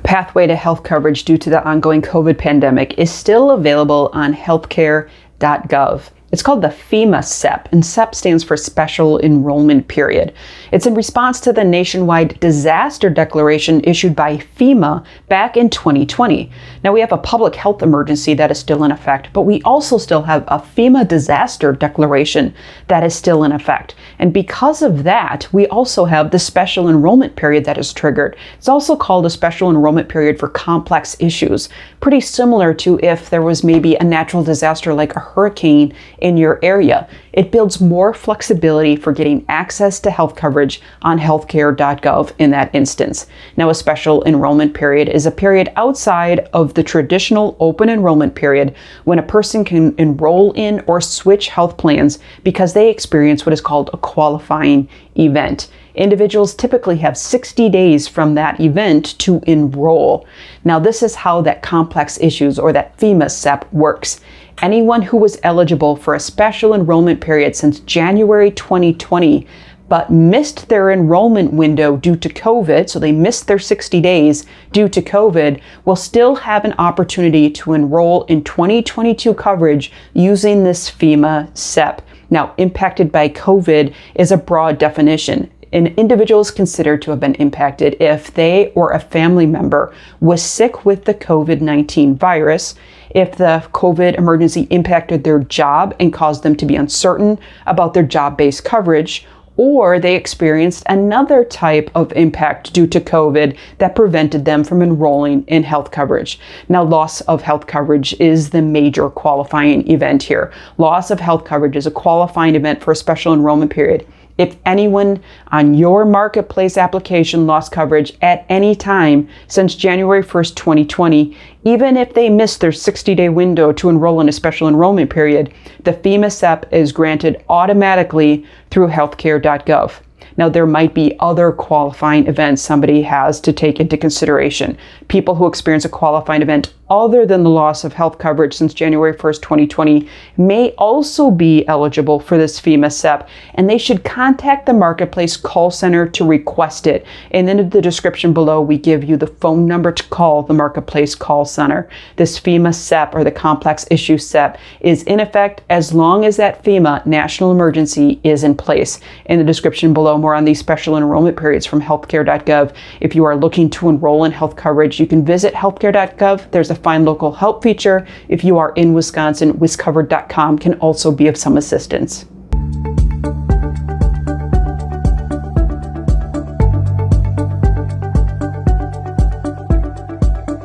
pathway to health coverage due to the ongoing COVID pandemic is still available on HealthCare.Gov. It's called the FEMA SEP, and SEP stands for Special Enrollment Period. It's in response to the nationwide disaster declaration issued by FEMA back in 2020. Now, we have a public health emergency that is still in effect, but we also still have a FEMA disaster declaration that is still in effect. And because of that, we also have the Special Enrollment Period that is triggered. It's also called a Special Enrollment Period for complex issues, pretty similar to if there was maybe a natural disaster like a hurricane in your area. It builds more flexibility for getting access to health coverage on HealthCare.Gov in that instance. Now, a special enrollment period is a period outside of the traditional open enrollment period when a person can enroll in or switch health plans because they experience what is called a qualifying event. Individuals typically have 60 days from that event to enroll. Now, this is how that complex issues or that FEMA SEP works. Anyone who was eligible for a special enrollment period since January 2020 but missed their enrollment window due to COVID, so they missed their 60 days due to COVID, will still have an opportunity to enroll in 2022 coverage using this FEMA SEP. Now, impacted by COVID is a broad definition. An individual is considered to have been impacted if they or a family member was sick with the COVID-19 virus, if the COVID emergency impacted their job and caused them to be uncertain about their job-based coverage, or they experienced another type of impact due to COVID that prevented them from enrolling in health coverage. Now, loss of health coverage is the major qualifying event here. Loss of health coverage is a qualifying event for a special enrollment period. If anyone on your marketplace application lost coverage at any time since January 1st, 2020, even if they missed their 60-day window to enroll in a special enrollment period, the FEMA SEP is granted automatically through HealthCare.Gov. Now, there might be other qualifying events somebody has to take into consideration. People who experience a qualifying event other than the loss of health coverage since January 1st, 2020 may also be eligible for this FEMA SEP, and they should contact the Marketplace call center to request it. And then in the description below, we give you the phone number to call the Marketplace call center. This FEMA SEP, or the Complex Issue SEP, is in effect as long as that FEMA national emergency is in place. In the description below, more on these special enrollment periods from HealthCare.Gov. If you are looking to enroll in health coverage, you can visit HealthCare.Gov. There's a Find Local Help feature. If you are in Wisconsin, wiscovered.com can also be of some assistance.